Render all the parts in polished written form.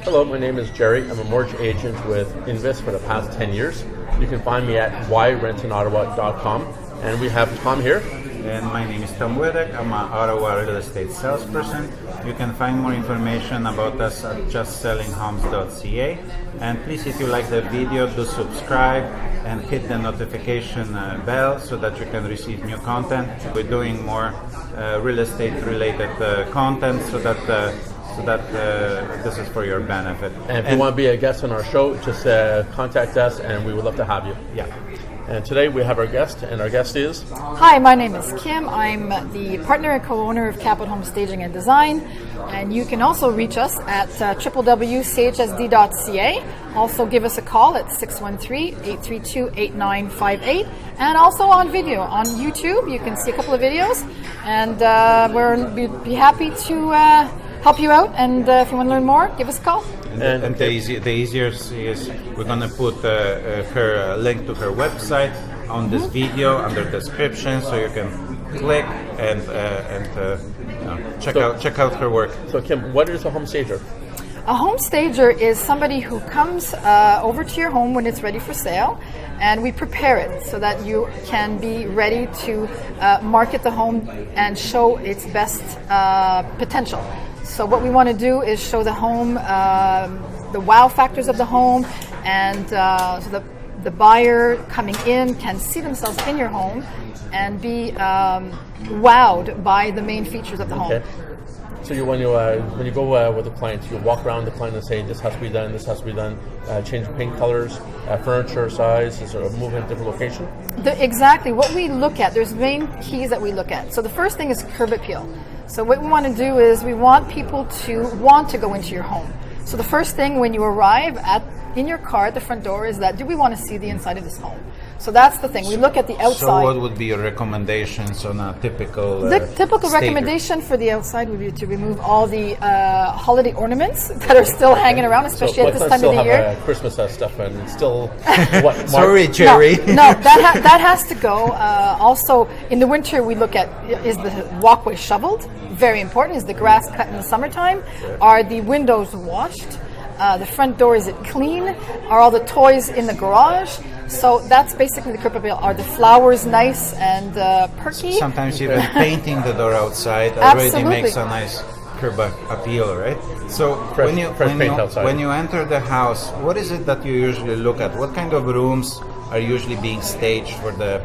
Hello, my name is Jerry. I'm a mortgage agent with Invis for the past 10 years. You can find me at yrentinottawa.com. And we have Tom here. And my name is Tom Witek. I'm an Ottawa real estate salesperson. You can find more information about us at justsellinghomes.ca. And please, if you like the video, do subscribe and hit the notification bell so that you can receive new content. We're doing more real estate related content so that this is for your benefit. And if you want to be a guest on our show, just contact us and we would love to have you. Yeah. And today we have our guest, and our guest is... Hi, my name is Kim. I'm the partner and co-owner of Capital Home Staging and Design. And you can also reach us at www.chsd.ca. Also give us a call at 613-832-8958. And also on video. On YouTube, you can see a couple of videos. And we'll be happy to help you out. And if you want to learn more, give us a call. And the easiest is we're going to put her link to her website on this video under the description, so you can click and check out her work. So Kim, what is a home stager? A home stager is somebody who comes over to your home when it's ready for sale, and we prepare it so that you can be ready to market the home and show its best potential. So what we want to do is show the home, the wow factors of the home, and so the buyer coming in can see themselves in your home and be wowed by the main features of the home. Okay. So when you go with the client, you walk around the client and say, this has to be done, this has to be done, change paint colors, furniture size, is there a move in a different location? Exactly. What we look at, there's main keys that we look at. So the first thing is curb appeal. So what we want to do is we want people to want to go into your home. So the first thing when you arrive in your car at the front door is that, do we want to see the inside of this home? So that's the thing. We look at the outside. So what would be your recommendations on a typical The typical stager? recommendation for the outside would be to remove all the holiday ornaments that are still hanging around, especially at this time of the year. Have Christmas stuff and still... Sorry, Jerry. No, that has to go. Also, in the winter, we look at, is the walkway shoveled? Very important. Is the grass cut in the summertime? Are the windows washed? The front door, is it clean? Are all the toys in the garage? So that's basically the curb appeal. Are the flowers nice and perky? Sometimes even painting the door outside already makes a nice curb appeal, right? So when you enter the house, what is it that you usually look at? What kind of rooms are usually being staged for the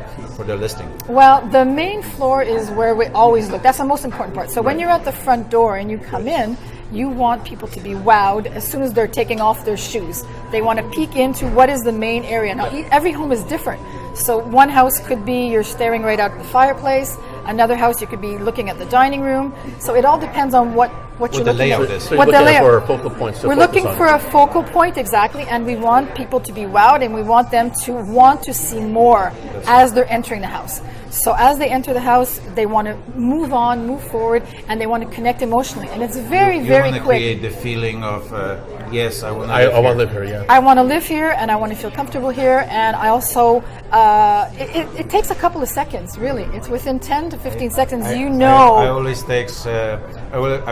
listing? Well, the main floor is where we always look. That's the most important part. So when you're at the front door and you come in, you want people to be wowed as soon as they're taking off their shoes. They want to peek into what is the main area. Now, every home is different. So one house could be you're staring right out the fireplace. Another house you could be looking at the dining room. So it all depends on what you're looking at. So you're looking for focal points. We're looking for a focal point, exactly, and we want people to be wowed, and we want them to want to see more as they're entering the house. So as they enter the house, they want to move on, move forward, and they want to connect emotionally. And it's very quick. You want to create the feeling of, yes, I want to live here, yeah. I want to live here, and I want to feel comfortable here, and I also, it takes a couple of seconds, really. It's within 10 to 15 seconds, I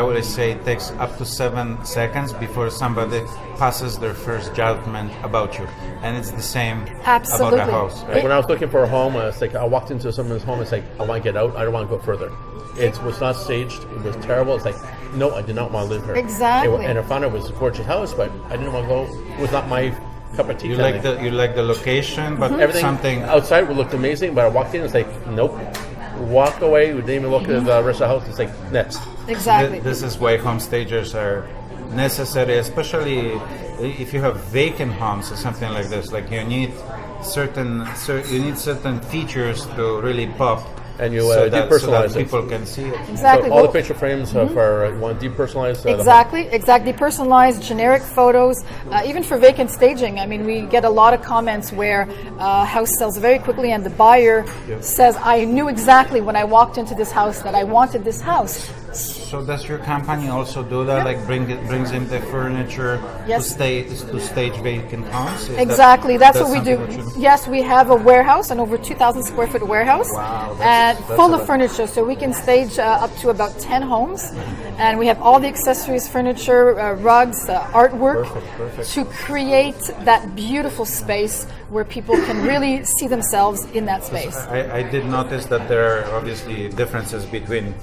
always say it takes up to 7 seconds before somebody passes their first judgment about you. And it's the same about a house. Right? When I was looking for a home, it's like I walked into someone's home, it's like, I want to get out, I don't want to go further. It was not staged, it was terrible. It's like, no, I did not want to live here. Exactly. And I found it was a gorgeous house, but I didn't want to go, it was not my cup of tea. You like the location, but everything something outside looked amazing, but I walked in, it's like, nope. Walk away, we didn't even look at the rest of the house, it's like, next. Exactly. This is why home stagers are necessary, especially if you have vacant homes or something like this. Like you need certain features to really pop, and you so depersonalize that people can see it. Exactly. So all the picture frames for you want to depersonalize. Exactly. Personalized, generic photos. Even for vacant staging, I mean, we get a lot of comments where house sells very quickly, and the buyer says, "I knew exactly when I walked into this house that I wanted this house." So does your company also do that? Like brings in the furniture Yes. to stage vacant homes? Is Exactly, that's what we do. something that you- Yes, we have a warehouse, an over 2,000 square foot warehouse, Wow, and that's full a of lot. furniture. So we can stage up to about 10 homes, and we have all the accessories, furniture, rugs, artwork, Perfect. to create that beautiful space where people can really see themselves in that space. I did notice that there are obviously differences between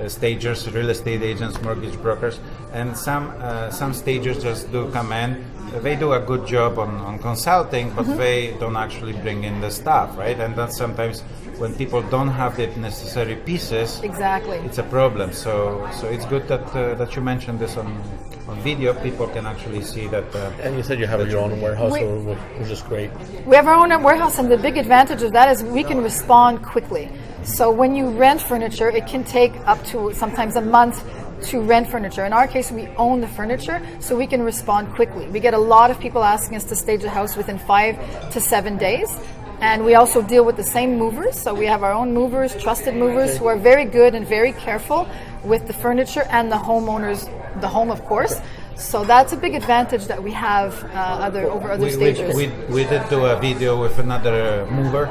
stagers, real estate agents, mortgage brokers, and some stagers just do come in. They do a good job on consulting, but they don't actually bring in the staff, right? And that's sometimes when people don't have the necessary pieces, Exactly. it's a problem. So it's good that you mentioned this on video. People can actually see that. And you said you have your own warehouse, which is great. We have our own warehouse, and the big advantage of that is we can respond quickly. So when you rent furniture, it can take up to sometimes a month to rent furniture. In our case, we own the furniture, so we can respond quickly. We get a lot of people asking us to stage a house within 5 to 7 days. And we also deal with the same movers. So we have our own movers, trusted movers, who are very good and very careful with the furniture and the homeowners, the home, of course. So that's a big advantage that we have over other stagers. We did do a video with another mover,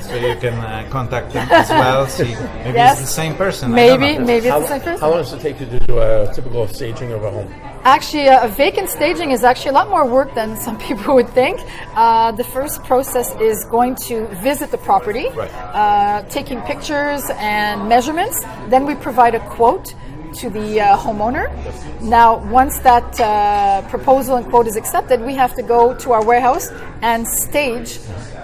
so you can contact them as well. See, maybe Yes. it's the same person. I don't know. Maybe it's the same person. How long does it take you to do a typical staging of a home? Actually, a vacant staging is actually a lot more work than some people would think. The first process is going to visit the property, taking pictures and measurements. Then we provide a quote to the homeowner. Now, once that proposal and quote is accepted, we have to go to our warehouse and stage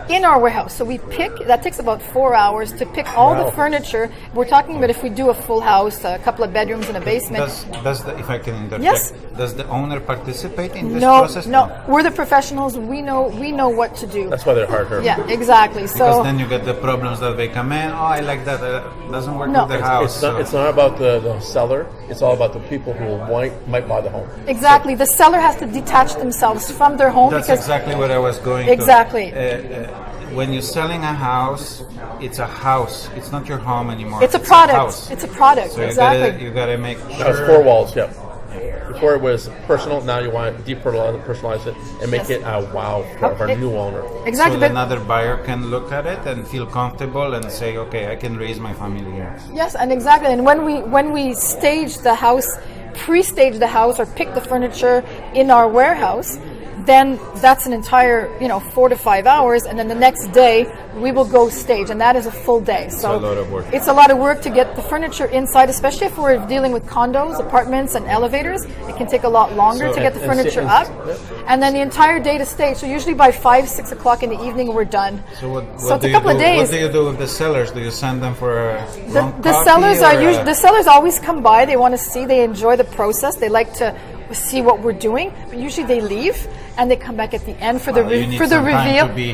in our warehouse. So we pick, that takes about 4 hours to pick all the furniture. We're talking about if we do a full house, a couple of bedrooms and a basement. Does the, if I can interject, Yes. does the owner participate in this No, process? no, we're the professionals. We know what to do. That's why they're harder. Yeah, exactly. Because So then you get the problems that they come in. Oh, I like that. Doesn't work No. with the house. It's not about the seller. It's all about the people who might buy the home. exactly, the seller has to detach themselves from their home That's because exactly what I was going Exactly. to. When you're selling a house, it's a house. It's not your home anymore. it's a product. house. It's a product. So exactly. you gotta make sure. Now it's 4 walls, yeah. Before it was personal, now you want to depersonalize it and make it a wow for our new owner. Exactly. So but- another buyer can look at it and feel comfortable and say, okay, I can raise my family here. Yes, and exactly. And when we stage the house, pre-stage the house, or pick the furniture in our warehouse, then that's an entire 4 to 5 hours, and then the next day we will go stage, and that is a full day. So a lot of work. It's a lot of work to get the furniture inside, especially if we're dealing with condos, apartments, and elevators. It can take a lot longer to get the furniture up, and then the entire day to stage. So usually by 5, 6 o'clock in the evening we're done. So what it's do a you couple do? of days. What do you do with the sellers? Do you send them for a long The coffee sellers or are usually, the sellers always come by. They want to see. They enjoy the process. They like to see what we're doing. But usually they leave and they come back at the end for the you need for the some time reveal. to be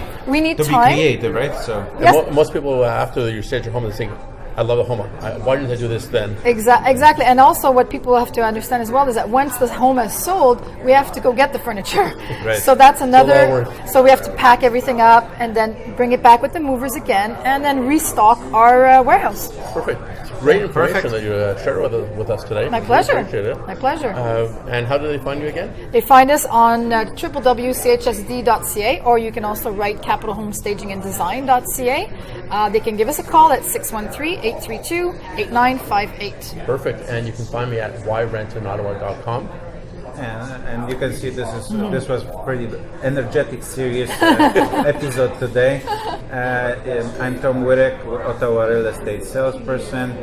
creative, right? So Yes. Most people, after you stage your home, they think, I love the home. Why didn't I do this then? Exactly. And also what people have to understand as well is that once the home is sold, we have to go get the furniture. Right. So that's another, work. so we have to pack everything up and then bring it back with the movers again and then restock our warehouse. Perfect. Great information Perfect. that you shared with us today. My pleasure. Appreciate it. My pleasure. And how do they find you again? They find us on www.chsd.ca, or you can also write capitalhomestaginganddesign.ca. They can give us a call at 613-832-8958. Perfect. And you can find me at yrentinottawa.com. and you can see this was pretty energetic, serious episode today. I'm Tom Witek, Ottawa real estate salesperson.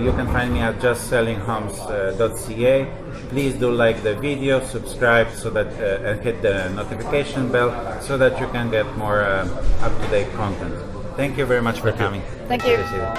You can find me at justsellinghomes.ca. Please do like the video, subscribe so that and hit the notification bell so that you can get more up-to-date content. Thank you very much for coming. Thank you. Appreciate it.